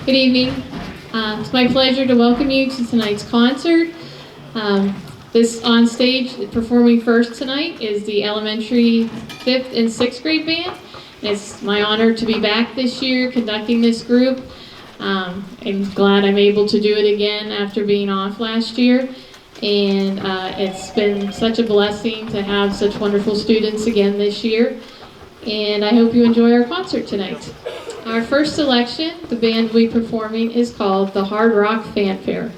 Good evening. It's my pleasure to welcome you to tonight's concert. This on stage performing first tonight is the elementary 5th and 6th grade band. It's my honor to be back this year conducting this group. I'm glad I'm able to do it again after being off last year. And it's been such a blessing to have such wonderful students again this year. And I hope you enjoy our concert tonight. Our first selection, the band we'll be performing, is called the Hard Rock Fanfare.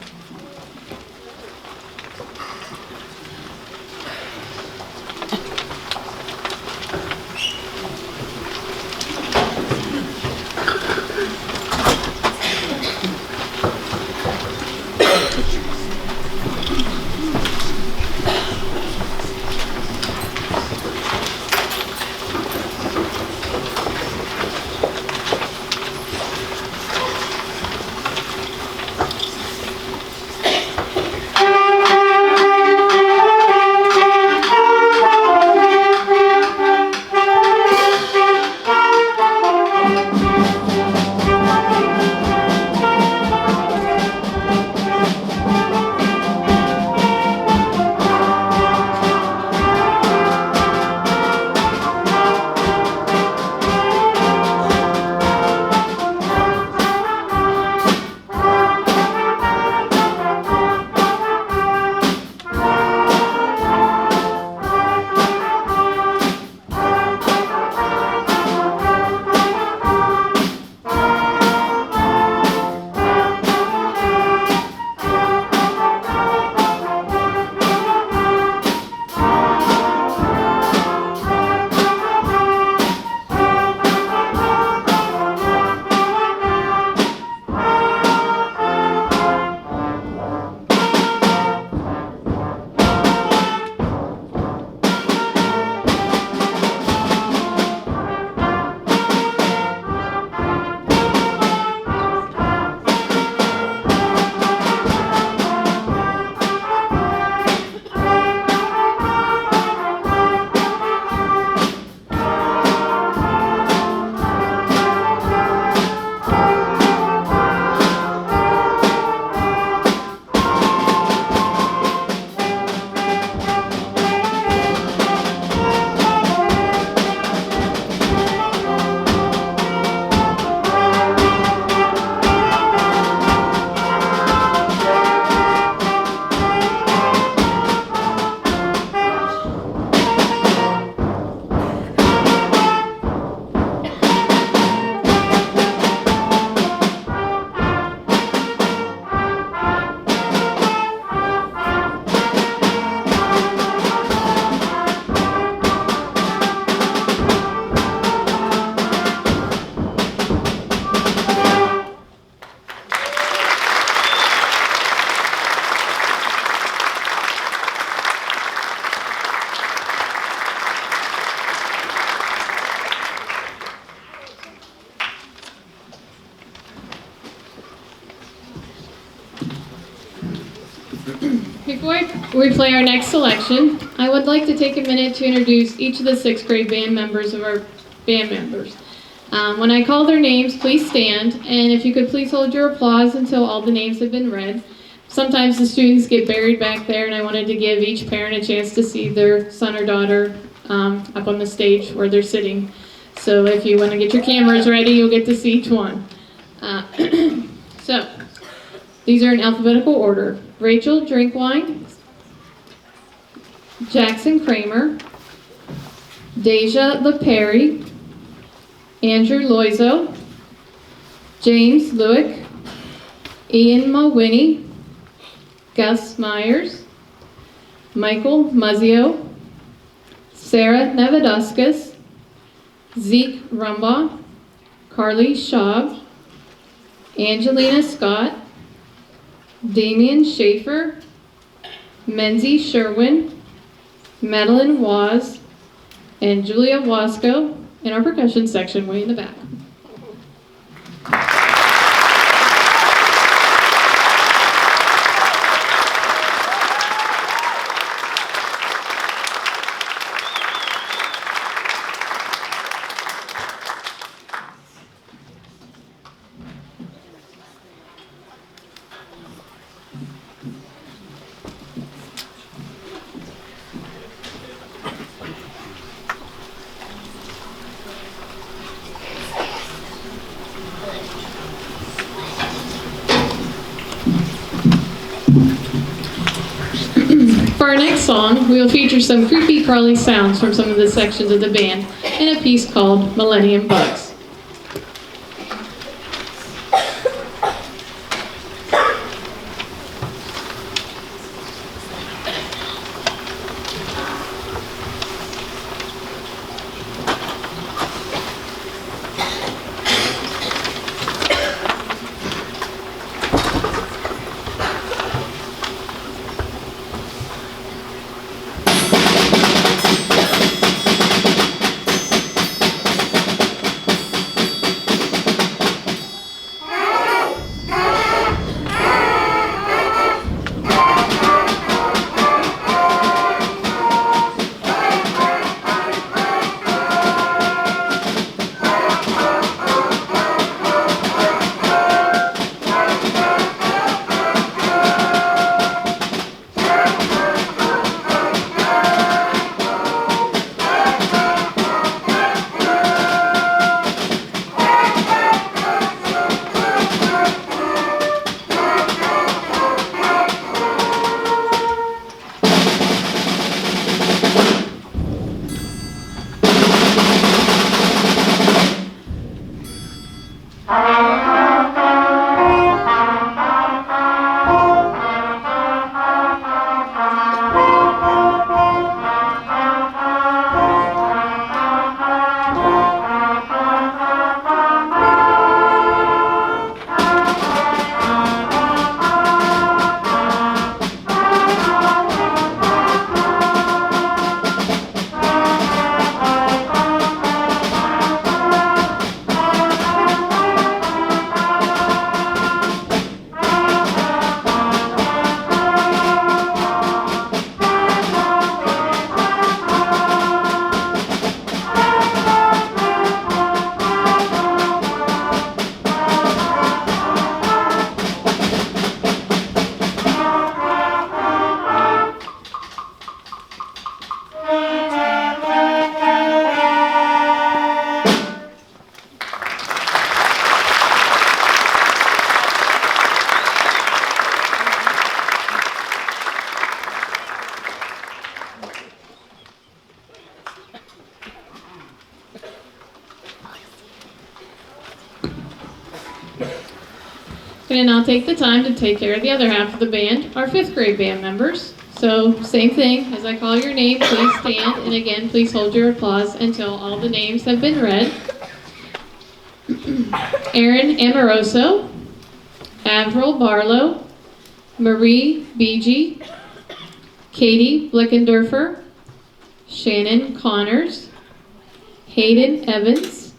Before we play our next selection, I would like to take a minute to introduce each of the 6th grade band members of our band members. When I call their names, please stand, and if you could please hold your applause until all the names have been read. Sometimes the students get buried back there, and I wanted to give each parent a chance to see their son or daughter up on the stage where they're sitting. So if you want to get your cameras ready, you'll get to see each one. So, these are in alphabetical order. Rachel Drinkwine, Jackson Kramer, Deja LePerry, Andrew Loizo, James Lewick, Ian Mulwiney, Gus Myers, Michael Muzzio, Sarah Neveduskas, Zeke Rumbaugh, Carly Schaub, Angelina Scott, Damian Schaefer, Menzie Sherwin, Madeline Waz, and Julia Wasco in our percussion section way in the back. tonight's song, we will feature some creepy crawly sounds from some of the sections of the band in a piece called Millennium Bugs. And I'll take the time to take care of the other half of the band, our 5th grade band members. So same thing, as I call your name, please stand, and again, please hold your applause until all the names have been read. Aaron Amoroso, Avril Barlow, Marie Beege, Katie Blickendorfer, Shannon Connors, Hayden Evans,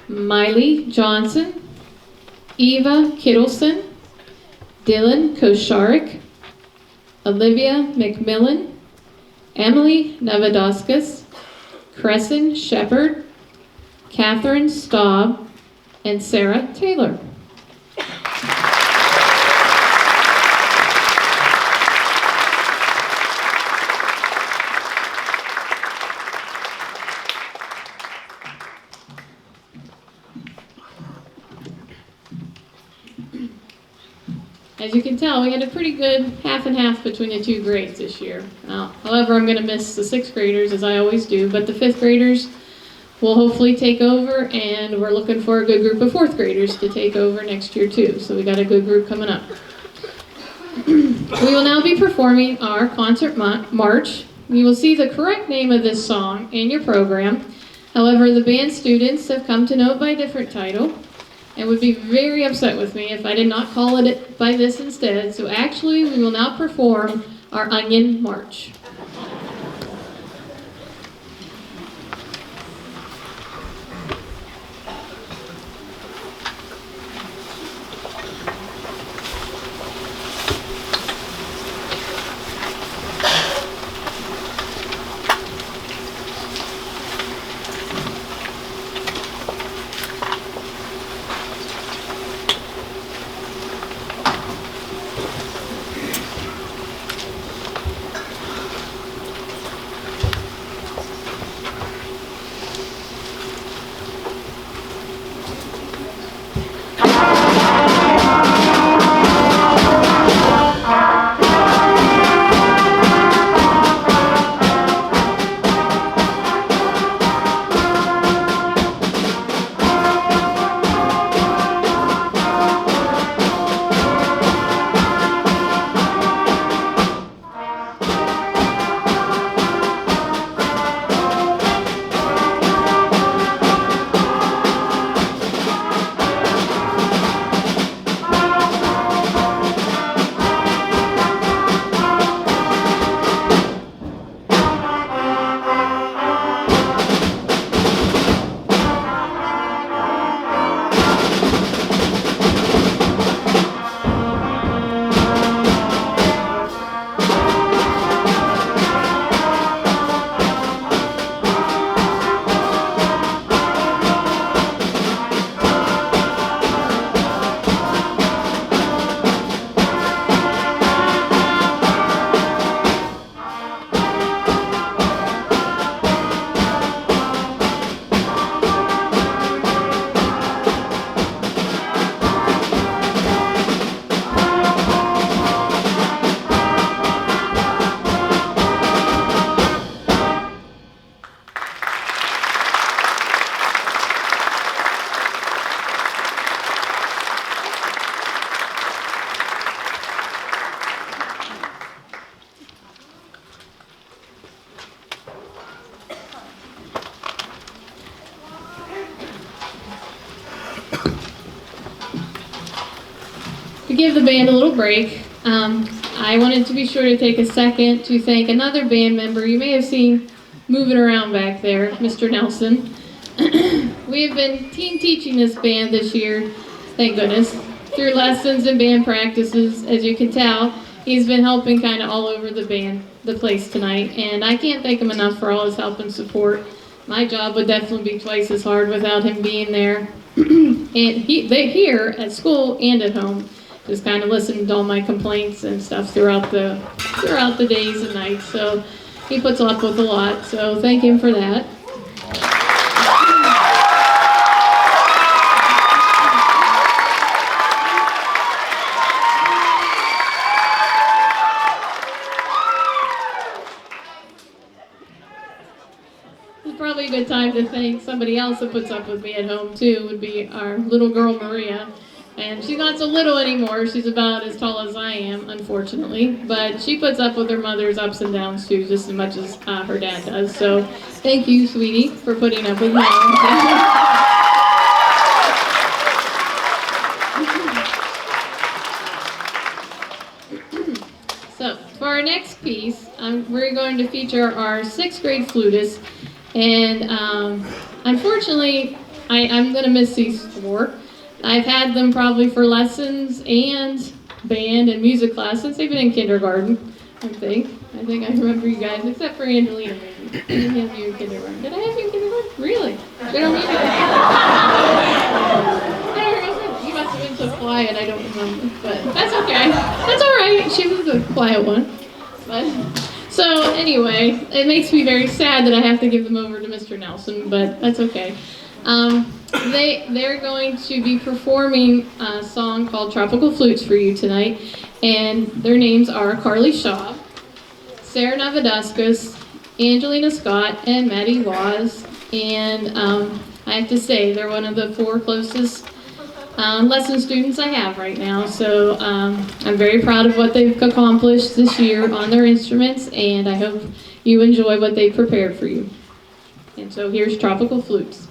Miley Johnson, Eva Kittleson, Dylan Kosharik, Olivia McMillan, Emily Nevadoskas, Crescent Shepard, Catherine Staub, and Sarah Taylor. As you can tell, we had a pretty good half and half between the 2 grades this year. However, I'm going to miss the 6th graders, as I always do, but the 5th graders will hopefully take over, and we're looking for a good group of 4th graders to take over next year too, so we got a good group coming up. We will now be performing our concert march. You will see the correct name of this song in your program. However, the band students have come to know it by a different title, and would be very upset with me if I did not call it by this instead. So actually, we will now perform our Onion March. give the band a little break, I wanted to be sure to take a second to thank another band member you may have seen moving around back there, Mr. Nelson. We have been team teaching this band this year, thank goodness, through lessons and band practices. As you can tell, he's been helping kind of all over the place tonight, and I can't thank him enough for all his help and support. My job would definitely be twice as hard without him being there. And they here at school and at home just kind of listened to all my complaints and stuff throughout the days and nights. So he puts up with a lot. So thank him for that. Probably a good time to thank somebody else that puts up with me at home too, would be our little girl Maria. And she's not so little anymore, she's about as tall as I am, unfortunately, but she puts up with her mother's ups and downs too, just as much as her dad does. So thank you, sweetie, for putting up with me. So for our next piece, we're going to feature our 6th grade flutist. And unfortunately, I'm going to miss these 4. I've had them probably for lessons and band and music class since they've been in kindergarten, I think. I remember you guys, except for Angelina, maybe. I didn't have you in kindergarten. Did I have you in kindergarten? Really? I don't remember. I don't remember. You must have been so quiet, I don't remember. But that's okay. That's all right. She was a quiet one. But... So anyway, it makes me very sad that I have to give them over to Mr. Nelson, but that's okay. They're going to be performing a song called Tropical Flutes for you tonight, and their names are Carly Shaw, Sarah Navaduskas, Angelina Scott, and Maddie Waz. And I have to say, they're one of the 4 closest lesson students I have right now, so I'm very proud of what they've accomplished this year on their instruments, and I hope you enjoy what they prepared for you. And so here's Tropical Flutes.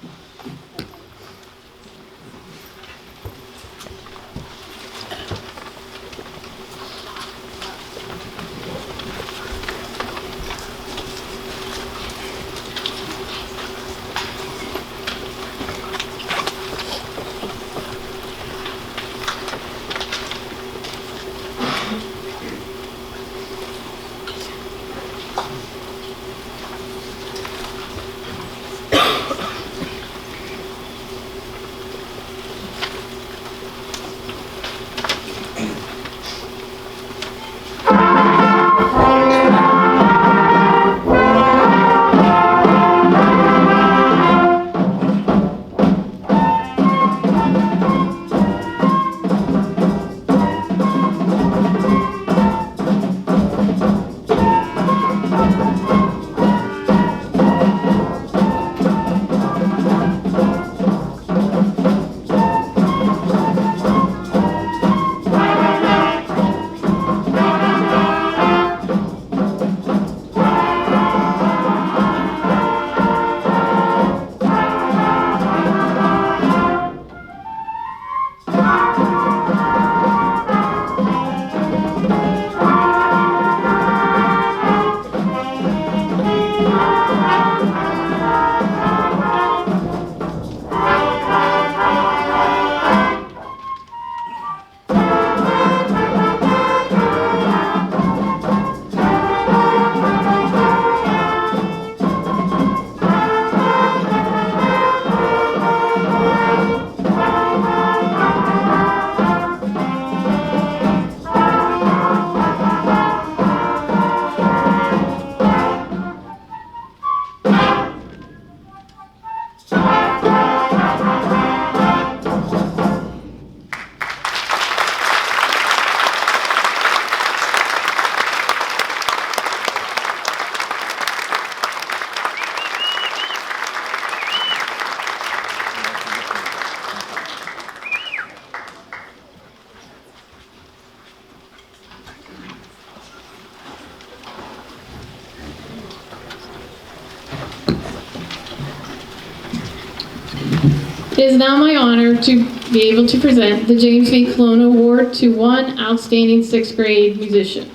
It is now my honor to be able to present the James V. Colonna Award to one outstanding 6th grade musician.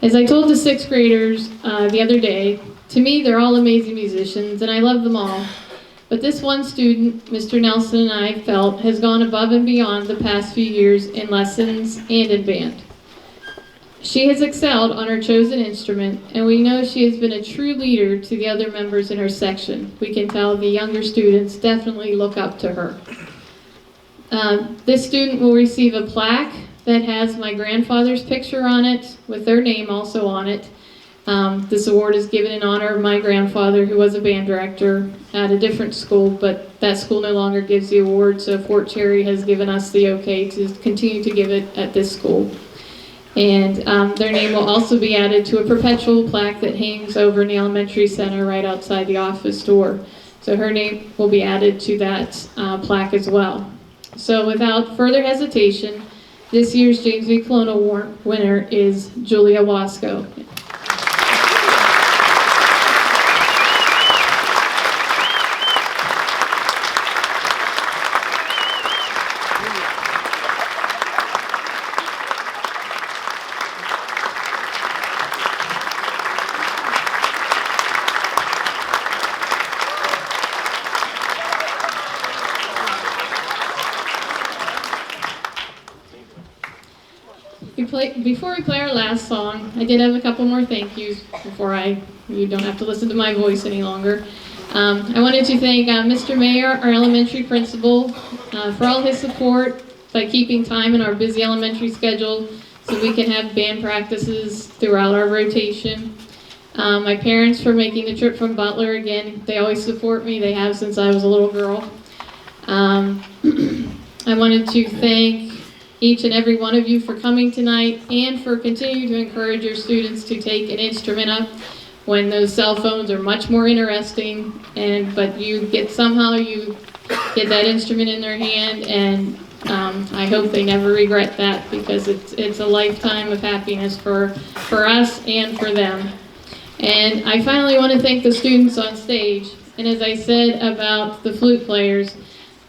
As I told the 6th graders the other day, to me they're all amazing musicians and I love them all. But this one student, Mr. Nelson, and I felt has gone above and beyond the past few years in lessons and in band. She has excelled on her chosen instrument, and we know she has been a true leader to the other members in her section. We can tell the younger students definitely look up to her. This student will receive a plaque that has my grandfather's picture on it, with their name also on it. This award is given in honor of my grandfather, who was a band director at a different school, but that school no longer gives the award, so Fort Cherry has given us the okay to continue to give it at this school. And their name will also be added to a perpetual plaque that hangs over in the elementary center right outside the office door. So her name will be added to that plaque as well. So without further hesitation, this year's James V. Colonna Award winner is Julia Wasco. Before we play our last song, I did have a couple more thank yous before you don't have to listen to my voice any longer. I wanted to thank Mr. Mayor, our elementary principal, for all his support by keeping time in our busy elementary schedule so we can have band practices throughout our rotation. My parents for making the trip from Butler. Again, they always support me. They have since I was a little girl. I wanted to thank each and every one of you for coming tonight and for continuing to encourage your students to take an instrument up when those cell phones are much more interesting, but you get that instrument in their hand, and I hope they never regret that, because it's a lifetime of happiness for us and for them. And I finally want to thank the students on stage, and as I said about the flute players,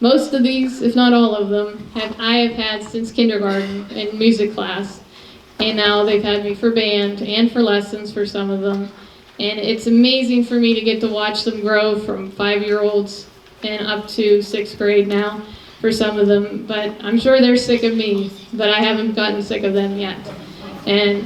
most of these, if not all of them, I have had since kindergarten in music class, and now they've had me for band and for lessons for some of them, and it's amazing for me to get to watch them grow from 5-year-olds and up to 6th grade now for some of them, but I'm sure they're sick of me, but I haven't gotten sick of them yet. And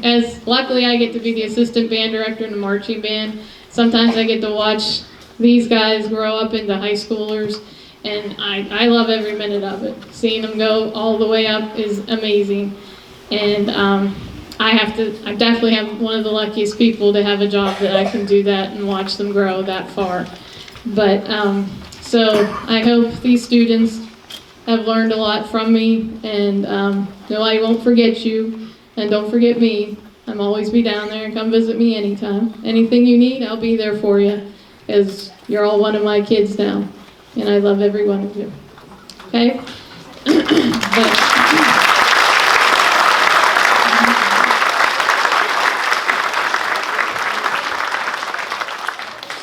as luckily I get to be the assistant band director in the marching band, sometimes I get to watch these guys grow up into high schoolers, and I love every minute of it. Seeing them go all the way up is amazing. And I definitely have one of the luckiest people to have a job that I can do that and watch them grow that far. But so I hope these students have learned a lot from me, and no, I won't forget you, and don't forget me. I'm always be down there, and come visit me anytime. Anything you need, I'll be there for you, as you're all one of my kids now. And I love every one of you. Okay?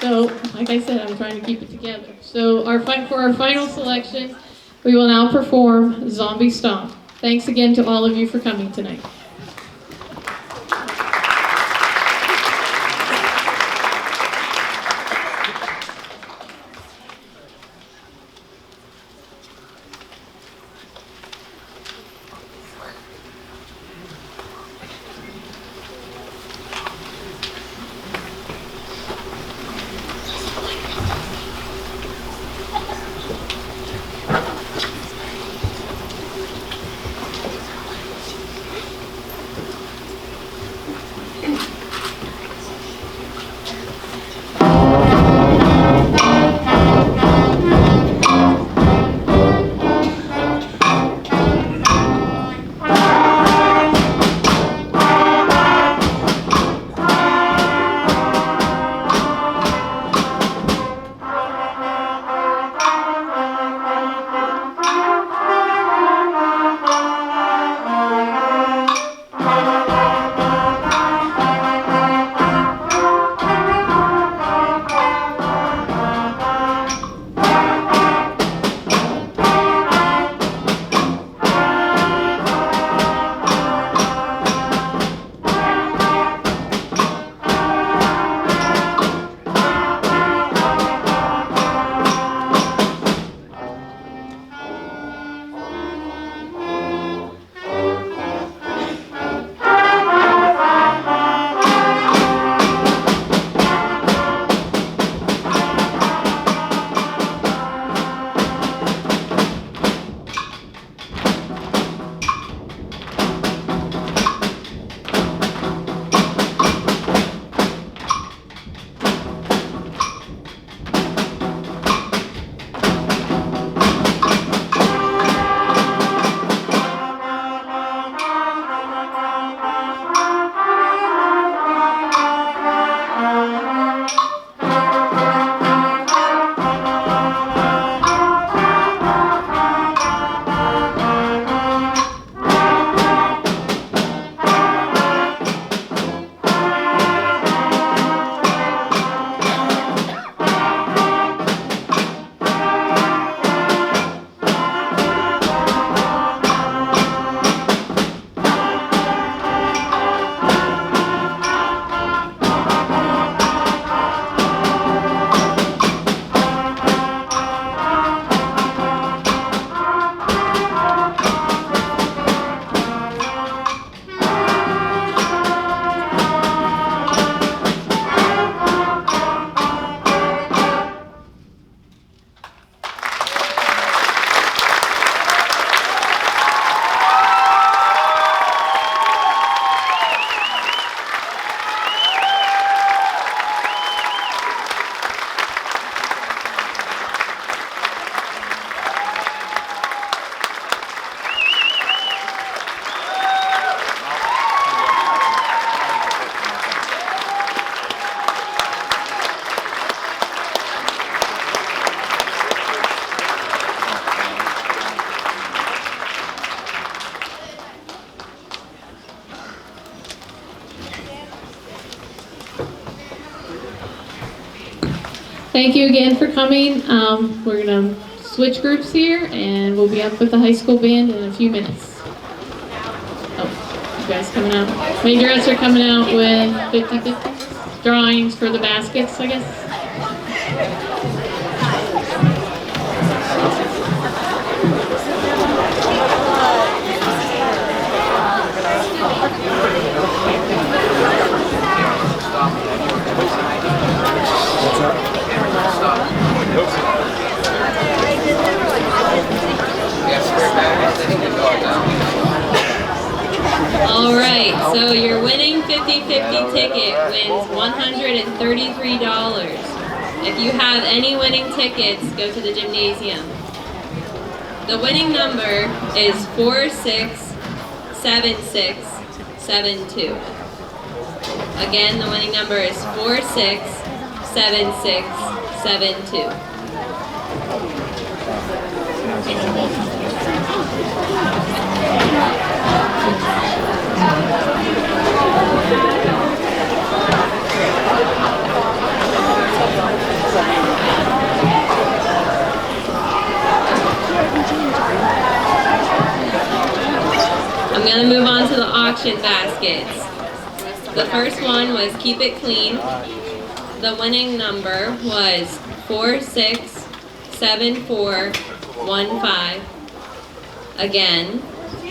So, like I said, I'm trying to keep it together. So for our final selection, we will now perform Zombie Stomp. Thanks again to all of you for coming tonight. Thank you again for coming. We're going to switch groups here, and we'll be up with the high school band in a few minutes. Oh, you guys coming out? Majorettes are coming out with 50-50 drawings for the baskets, I guess. Alright, so your winning 50-50 ticket wins $133. If you have any winning tickets, go to the gymnasium. The winning number is 467672. Again, the winning number is 467672. I'm going to move on to the auction baskets. The first one was Keep It Clean. The winning number was 467415. Again,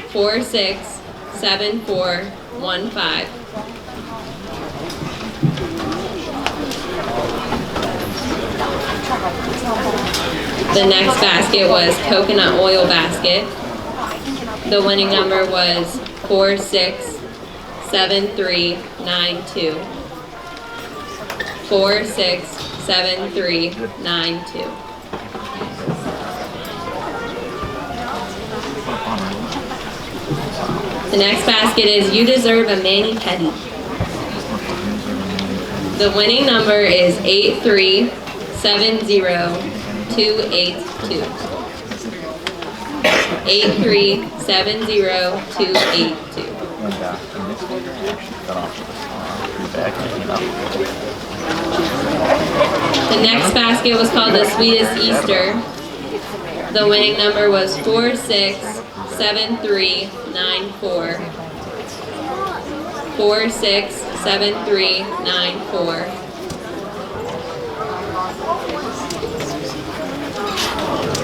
467415. The next basket was Coconut Oil Basket. The winning number was 467392. 467392. The next basket is You Deserve a Mani-Pedi. The winning number is 8370282. 8370282. The next basket was called The Sweetest Easter. The winning number was 467394. 467394.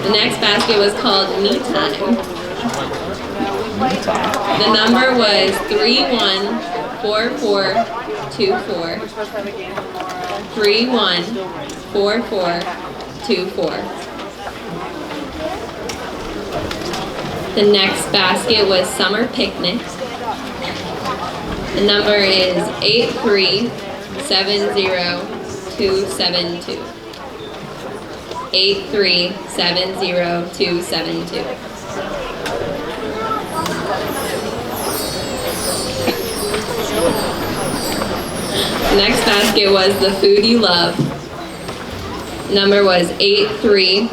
The next basket was called Me Time. The number was 314424. 314424. The next basket was Summer Picnic. The number is 8370272. 8370272. The next basket was The Food You Love. Number was 8370279.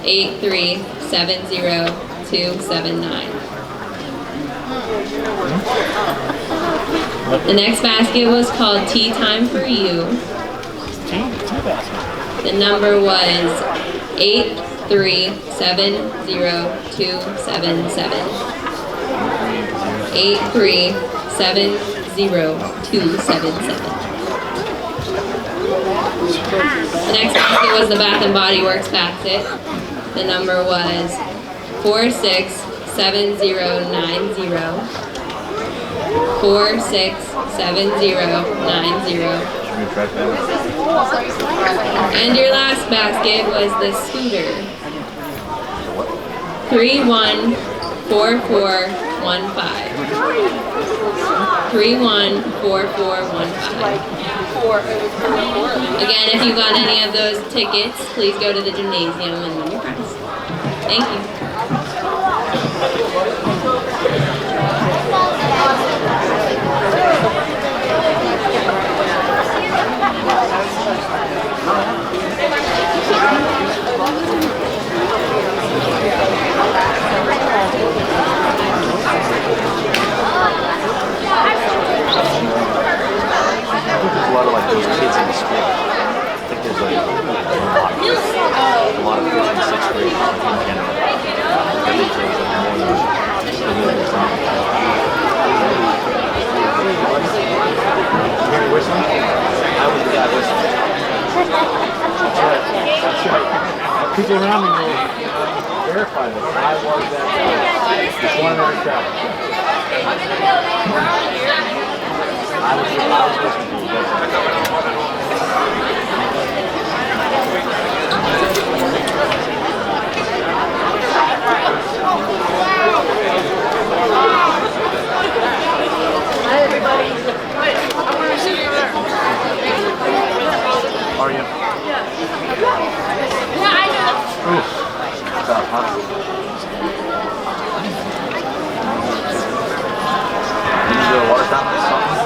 8370279. The next basket was called Tea Time for You. The number was 8370277. 8370277. The next basket was the Bath and Body Works basket. The number was 467090. 467090. And your last basket was the Scooter. 314415. 314415. Again, if you got any of those tickets, please go to the gymnasium and win your prize. Thank you. people around me will verify this. I was that just one of every crowd. I was listening to you. Hi, everybody. Hi, I want to see you there. How are you? Yeah, I know. Ooh. Tough, huh? Did you do a water fountain or something?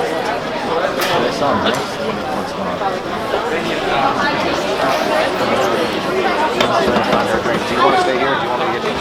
There's something, right? What's going on? Do you want to stay here or do you want me to get you?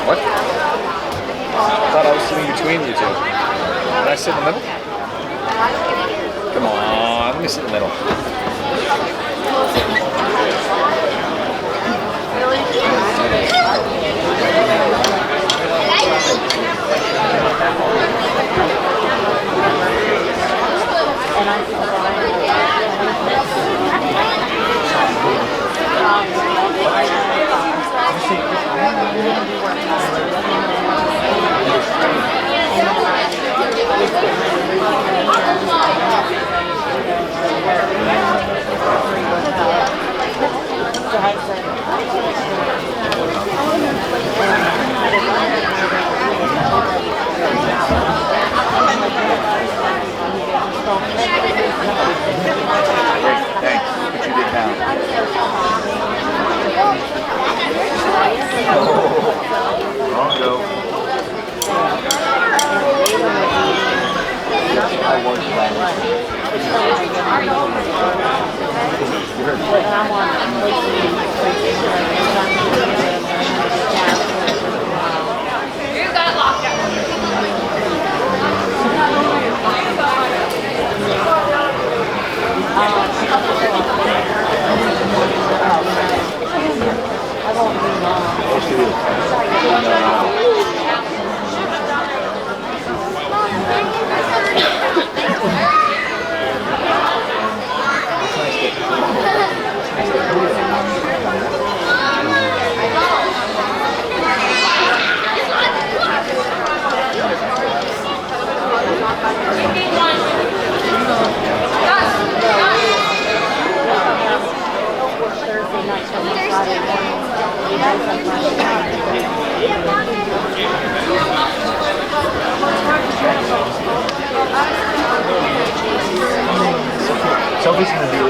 What? I thought I was sitting between you two. Can I sit in the middle? Come on, let me sit in the middle. Thanks. What you did now. Wrong go. I was You got locked up. Thursday night, if he's gonna do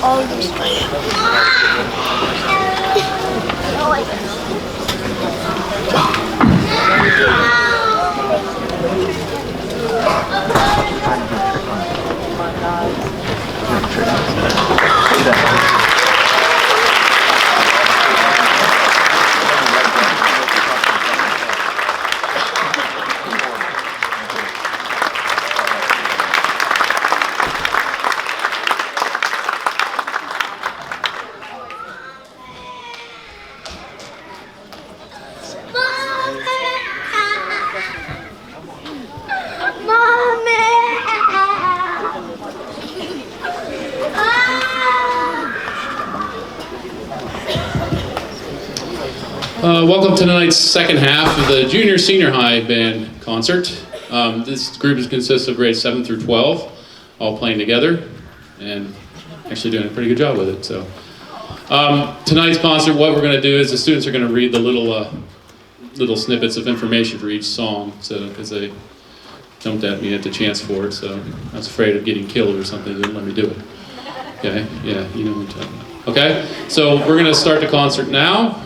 all these Welcome to tonight's second half of the Junior Senior High Band concert. This group consists of grades 7 through 12, all playing together, and actually doing a pretty good job with it. So, tonight's concert, what we're going to do is the students are going to read the little snippets of information for each song, so because they jumped at me at the chance for it, so I was afraid of getting killed or something. They didn't let me do it. Okay, yeah, you know what I'm talking about. Okay, so we're going to start the concert now.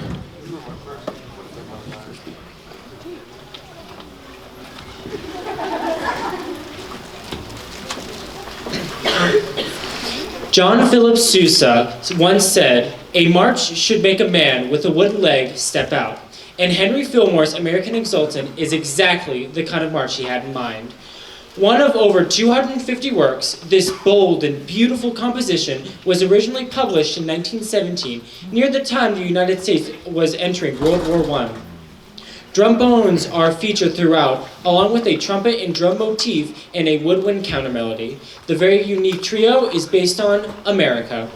John Philip Sousa once said, "A march should make a man with a wooden leg step out." And Henry Fillmore's American Exultant is exactly the kind of march he had in mind. One of over 250 works, this bold and beautiful composition was originally published in 1917, near the time the United States was entering World War I. Drumbones are featured throughout, along with a trumpet and drum motif and a woodwind countermelody. The very unique trio is based on America.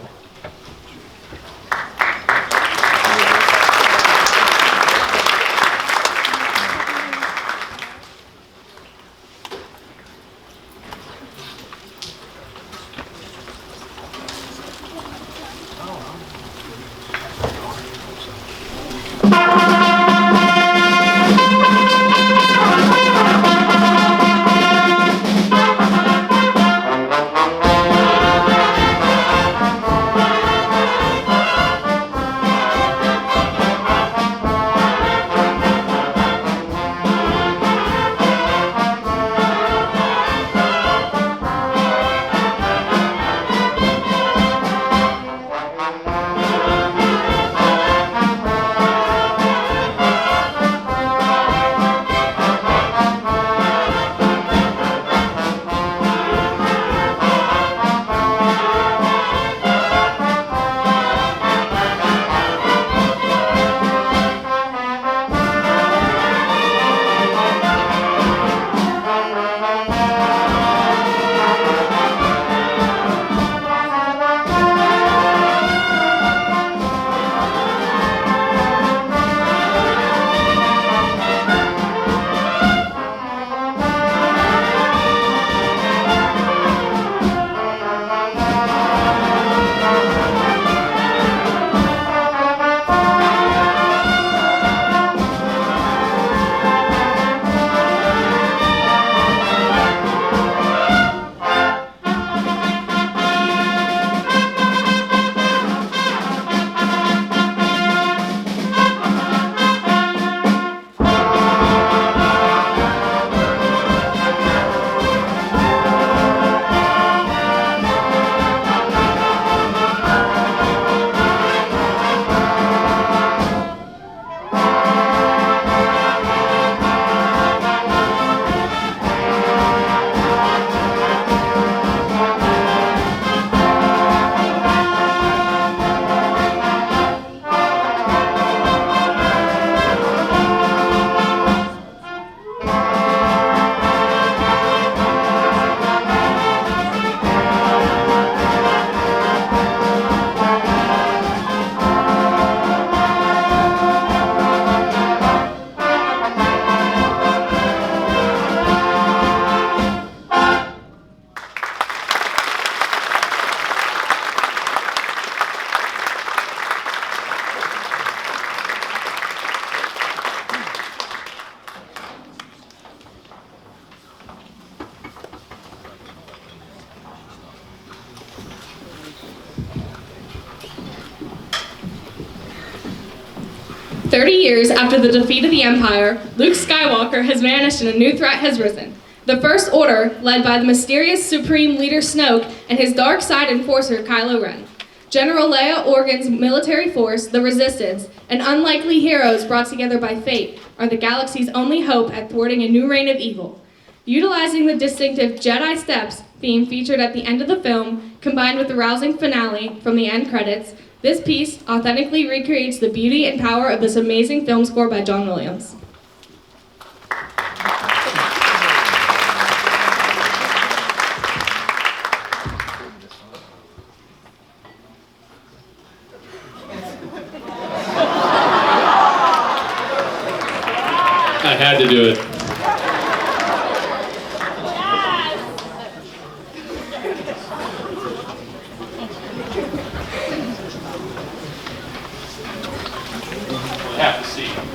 30 years after the defeat of the Empire, Luke Skywalker has vanished and a new threat has risen. The First Order, led by the mysterious Supreme Leader Snoke and his dark side enforcer Kylo Ren. General Leia Organa's military force, the Resistance, and unlikely heroes brought together by fate, are the galaxy's only hope at thwarting a new reign of evil. Utilizing the distinctive Jedi Steps theme featured at the end of the film, combined with the rousing finale from the end credits, this piece authentically recreates the beauty and power of this amazing film score by John Williams. I had to do it. Have to see.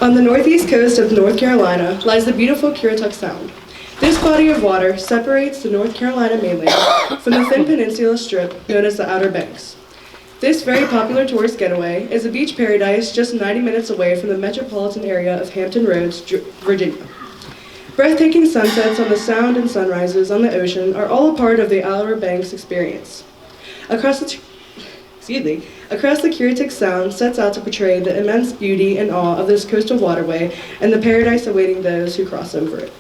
On the northeast coast of North Carolina lies the beautiful Currituck Sound. This body of water separates the North Carolina mainland from the thin peninsula strip known as the Outer Banks. This very popular tourist getaway is a beach paradise just 90 minutes away from the metropolitan area of Hampton Roads, Virginia. Breathtaking sunsets on the Sound and sunrises on the ocean are all a part of the Outer Banks experience. Across the Currituck Sound sets out to portray the immense beauty and awe of this coastal waterway and the paradise awaiting those who cross over it.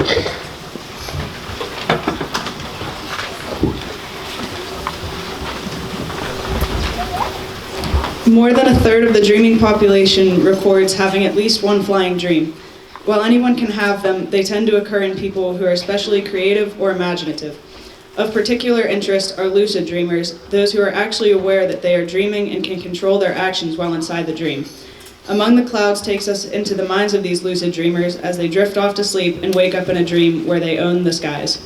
More than a third of the dreaming population records having at least one flying dream. While anyone can have them, they tend to occur in people who are especially creative or imaginative. Of particular interest are lucid dreamers, those who are actually aware that they are dreaming and can control their actions while inside the dream. Among the Clouds takes us into the minds of these lucid dreamers as they drift off to sleep and wake up in a dream where they own the skies.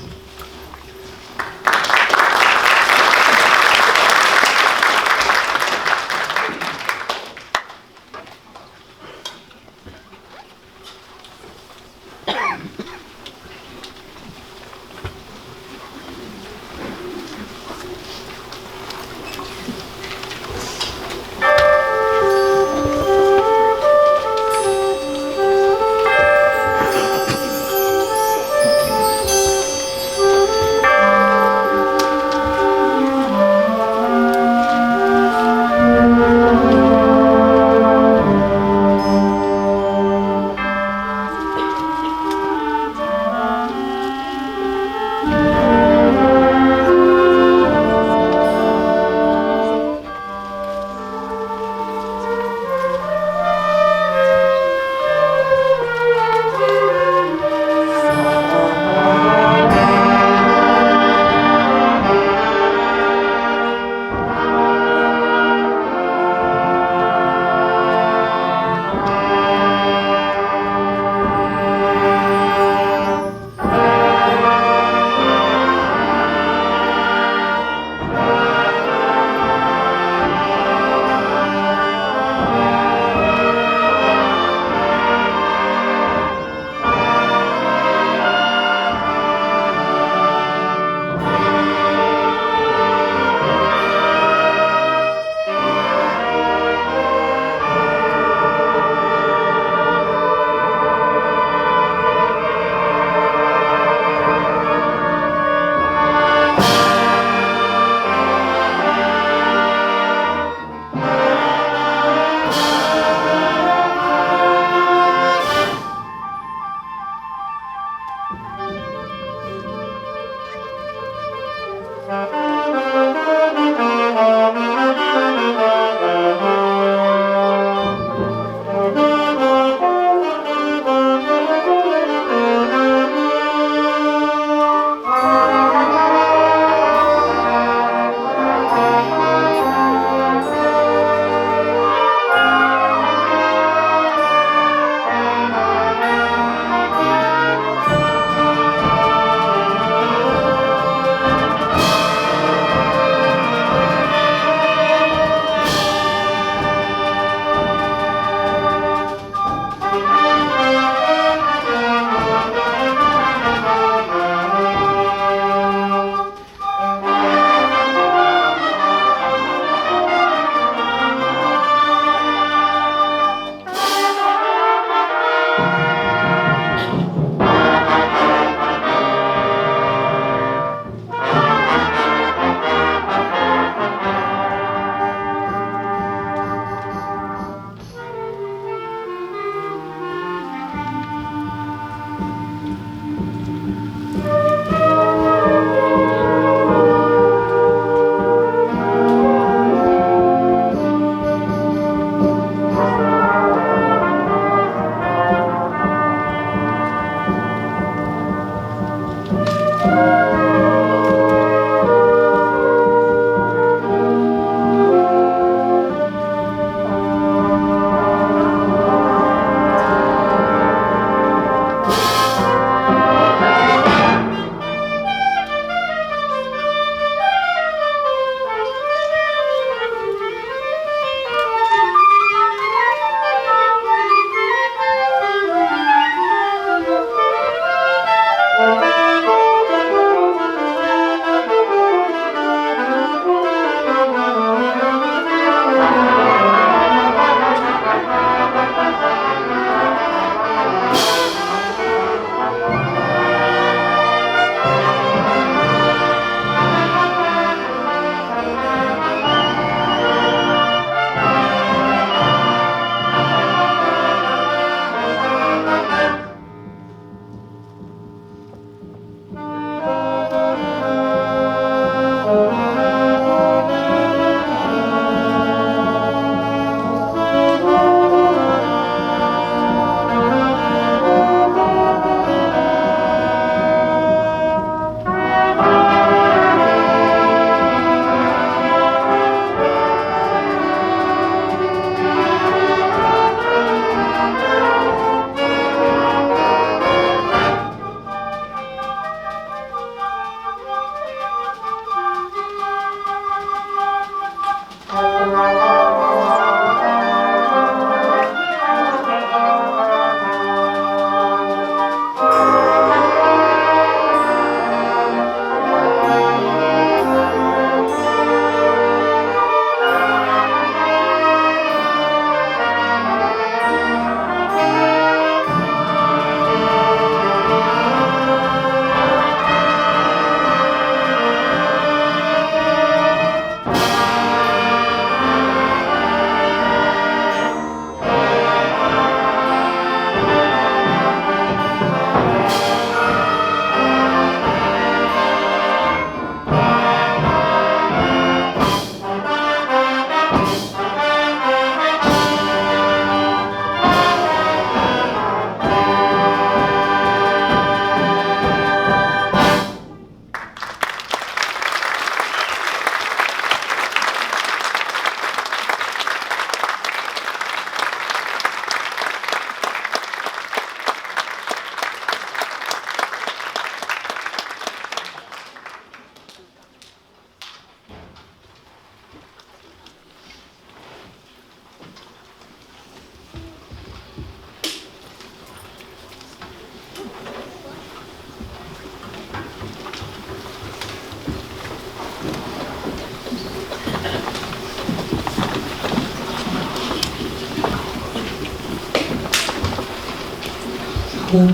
Carl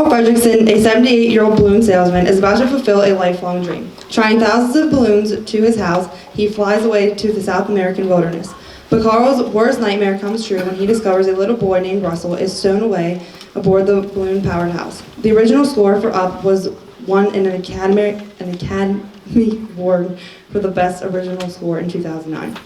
Fredrickson, a 78-year-old balloon salesman, is about to fulfill a lifelong dream. Trying thousands of balloons to his house, he flies away to the South American wilderness. But Carl's worst nightmare comes true when he discovers a little boy named Russell is stowed away aboard the balloon-powered house. The original score for Up was won in an Academy Award for the best original score in 2009.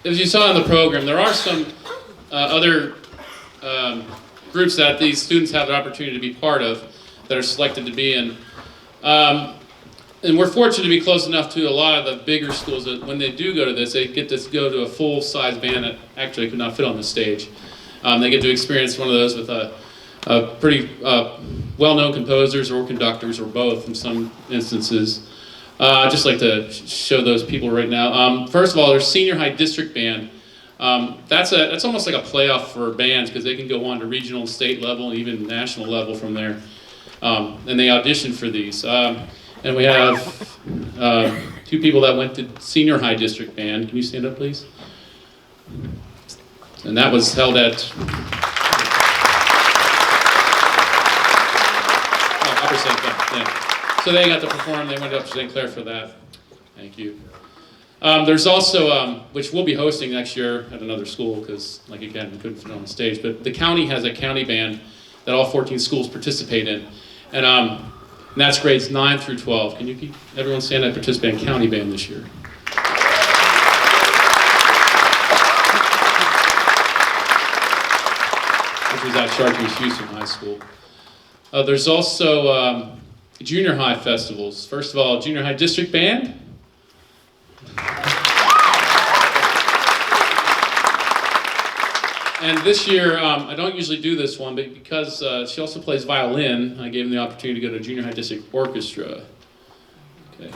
As you saw in the program, there are some other groups that these students have the opportunity to be part of that are selected to be in. And we're fortunate to be close enough to a lot of the bigger schools that when they do go to this, they get to go to a full-size band that actually could not fit on the stage. They get to experience one of those with a pretty well-known composers or conductors or both in some instances. I'd just like to show those people right now. First of all, there's senior high district band. That's almost like a playoff for bands because they can go on to regional, state level, and even national level from there. And they audition for these. And we have 2 people that went to senior high district band. Can you stand up, please? And that was held at Upper St. Clair. Yeah. So they got to perform. They went up to St. Clair for that. Thank you. There's also, which we'll be hosting next year at another school because, like again, we couldn't fit on the stage. But the county has a county band that all 14 schools participate in, and that's grades 9 through 12. Can you keep everyone stand up, participate in county band this year? Which was at Chartiers Houston High School. There's also junior high festivals. First of all, junior high district band. And this year, I don't usually do this one, but because she also plays violin, I gave them the opportunity to go to junior high district orchestra. Okay.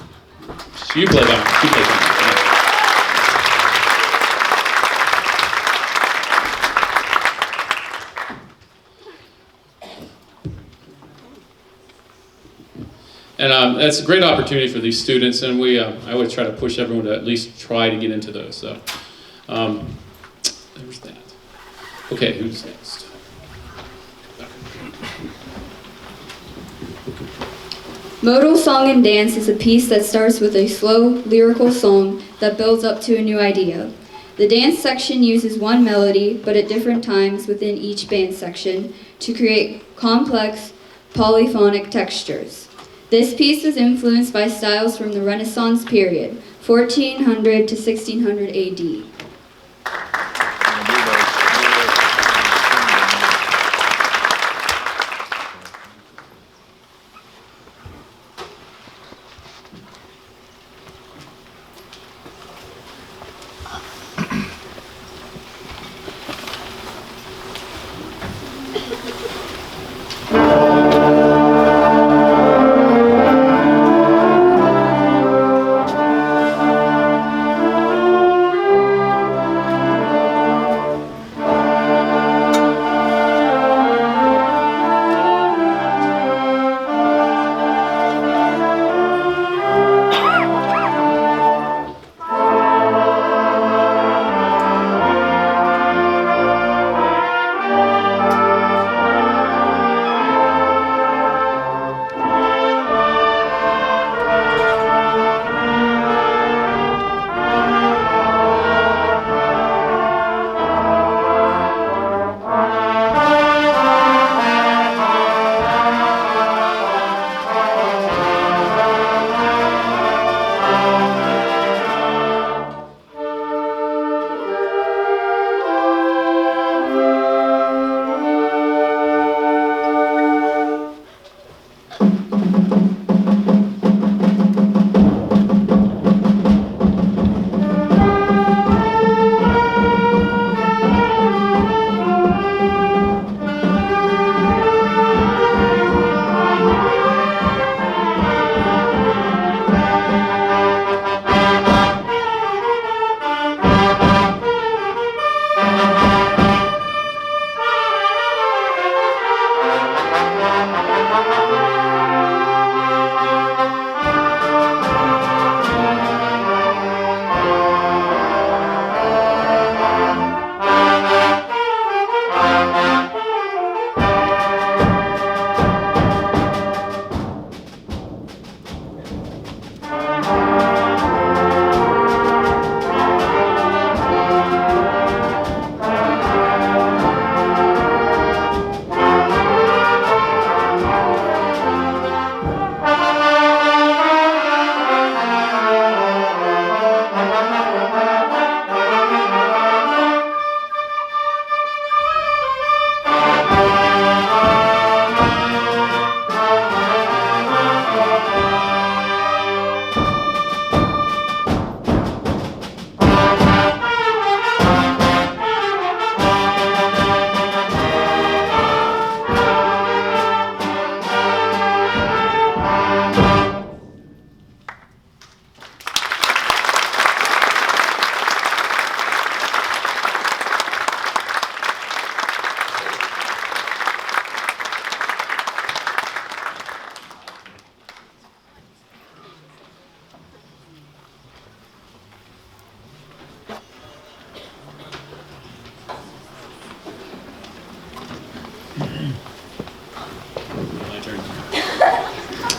So you play violin. She plays violin. And that's a great opportunity for these students, and I always try to push everyone to at least try to get into those. So, there's that. Okay, who's next? Modal Song and Dance is a piece that starts with a slow, lyrical song that builds up to a new idea. The dance section uses one melody, but at different times within each band section, to create complex, polyphonic textures. This piece was influenced by styles from the Renaissance period, 1400 to 1600 AD.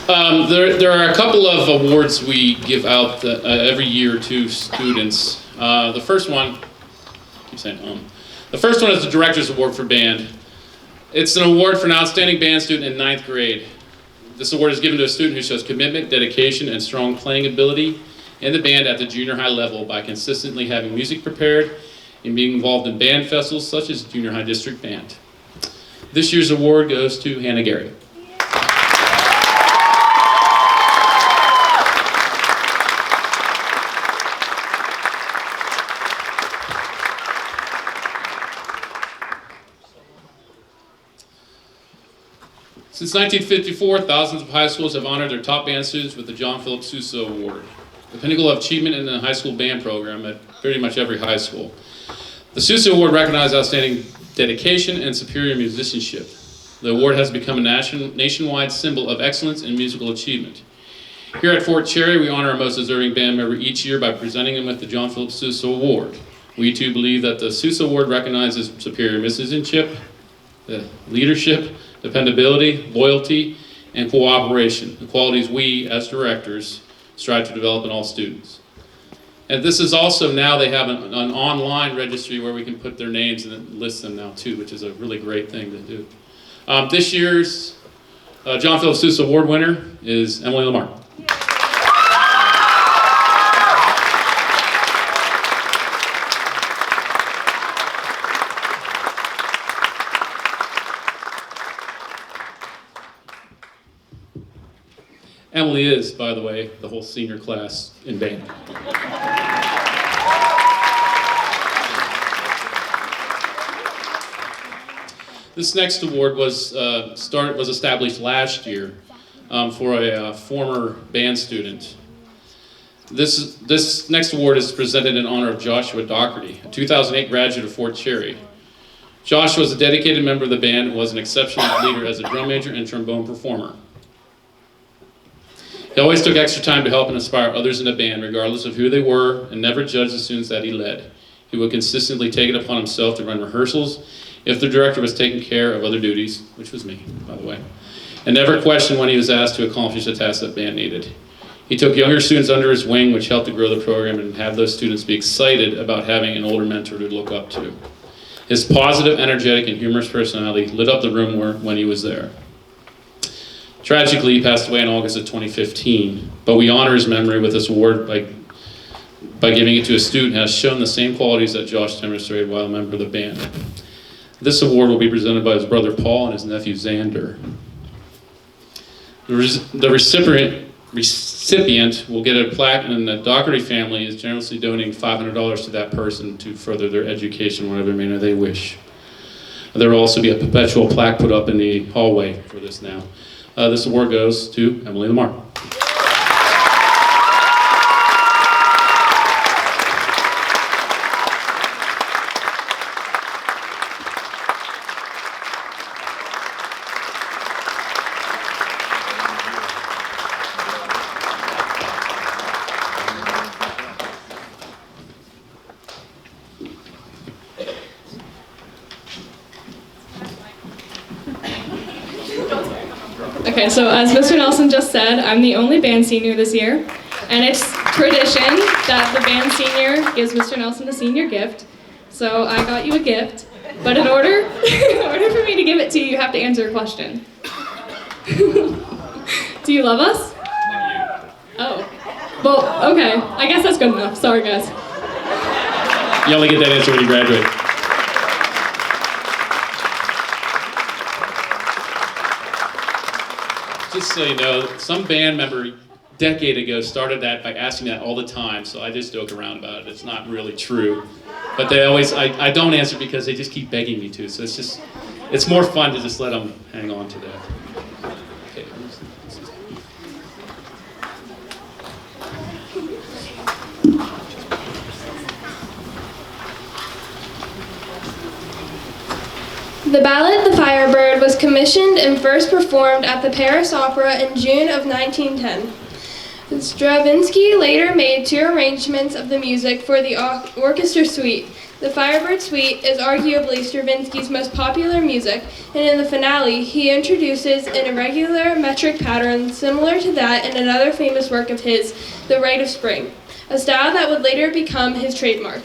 There are a couple of awards we give out every year to students. The first one, I keep saying the first one is the Director's Award for Band. It's an award for an outstanding band student in 9th grade. This award is given to a student who shows commitment, dedication, and strong playing ability in the band at the junior high level by consistently having music prepared and being involved in band festivals such as Junior High District Band. This year's award goes to Hannah Gary. Since 1954, thousands of high schools have honored their top band students with the John Philip Sousa Award, the pinnacle of achievement in the high school band program at pretty much every high school. The Sousa Award recognizes outstanding dedication and superior musicianship. The award has become a nationwide symbol of excellence in musical achievement. Here at Fort Cherry, we honor our most deserving band member each year by presenting them with the John Philip Sousa Award. We too believe that the Sousa Award recognizes superior musicianship, leadership, dependability, loyalty, and cooperation, the qualities we, as directors, strive to develop in all students. And this is also now, they have an online registry where we can put their names and it lists them now too, which is a really great thing to do. This year's John Philip Sousa Award winner is Emily Lamar. Emily is, by the way, the whole senior class in band. This next award was established last year for a former band student. This next award is presented in honor of Joshua Doherty, a 2008 graduate of Fort Cherry. Josh was a dedicated member of the band and was an exceptional leader as a drum major and trombone performer. He always took extra time to help and inspire others in the band, regardless of who they were, and never judged the students that he led. He would consistently take it upon himself to run rehearsals if the director was taking care of other duties, which was me, by the way, and never questioned when he was asked to accomplish a task that band needed. He took younger students under his wing, which helped to grow the program and have those students be excited about having an older mentor to look up to. His positive, energetic, and humorous personality lit up the room when he was there. Tragically, he passed away in August of 2015, but we honor his memory with this award by giving it to a student who has shown the same qualities that Josh demonstrated while a member of the band. This award will be presented by his brother Paul and his nephew Xander. The recipient will get a plaque, and the Doherty family is generously donating $500 to that person to further their education, whatever manner they wish. There will also be a perpetual plaque put up in the hallway for this now. This award goes to Emily Lamar. Okay, so as Mr. Nelson just said, I'm the only band senior this year, and it's tradition that the band senior gives Mr. Nelson a senior gift. So I got you a gift, but in order for me to give it to you, you have to answer a question. Do you love us? Oh. Well, okay. I guess that's good enough. Sorry, guys. You only get that answer when you graduate. Just so you know, some band member a decade ago started that by asking that all the time, so I just joke around about it. It's not really true. But they always, I don't answer because they just keep begging me to, so it's more fun to just let them hang on to that. Okay. The ballad "The Firebird" was commissioned and first performed at the Paris Opera in June of 1910. Stravinsky later made two arrangements of the music for the orchestra suite. The Firebird Suite is arguably Stravinsky's most popular music, and in the finale, he introduces an irregular metric pattern similar to that in another famous work of his, The Rite of Spring, a style that would later become his trademark.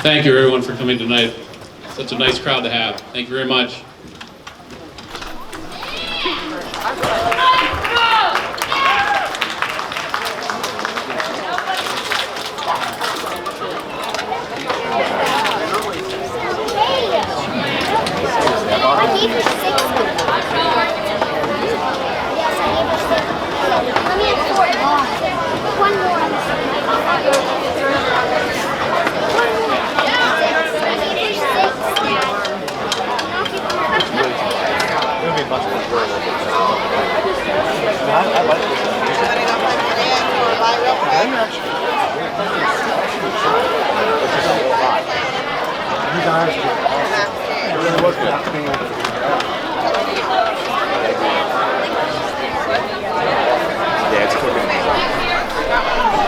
Thank you, everyone, for coming tonight. Such a nice crowd to have. Thank you very much. I gave her 6. Yes, I gave her 6. Let me have 4 more. One more. I gave her 6, Dad. It'll be much more work. I like this. You guys are awesome. It really was good.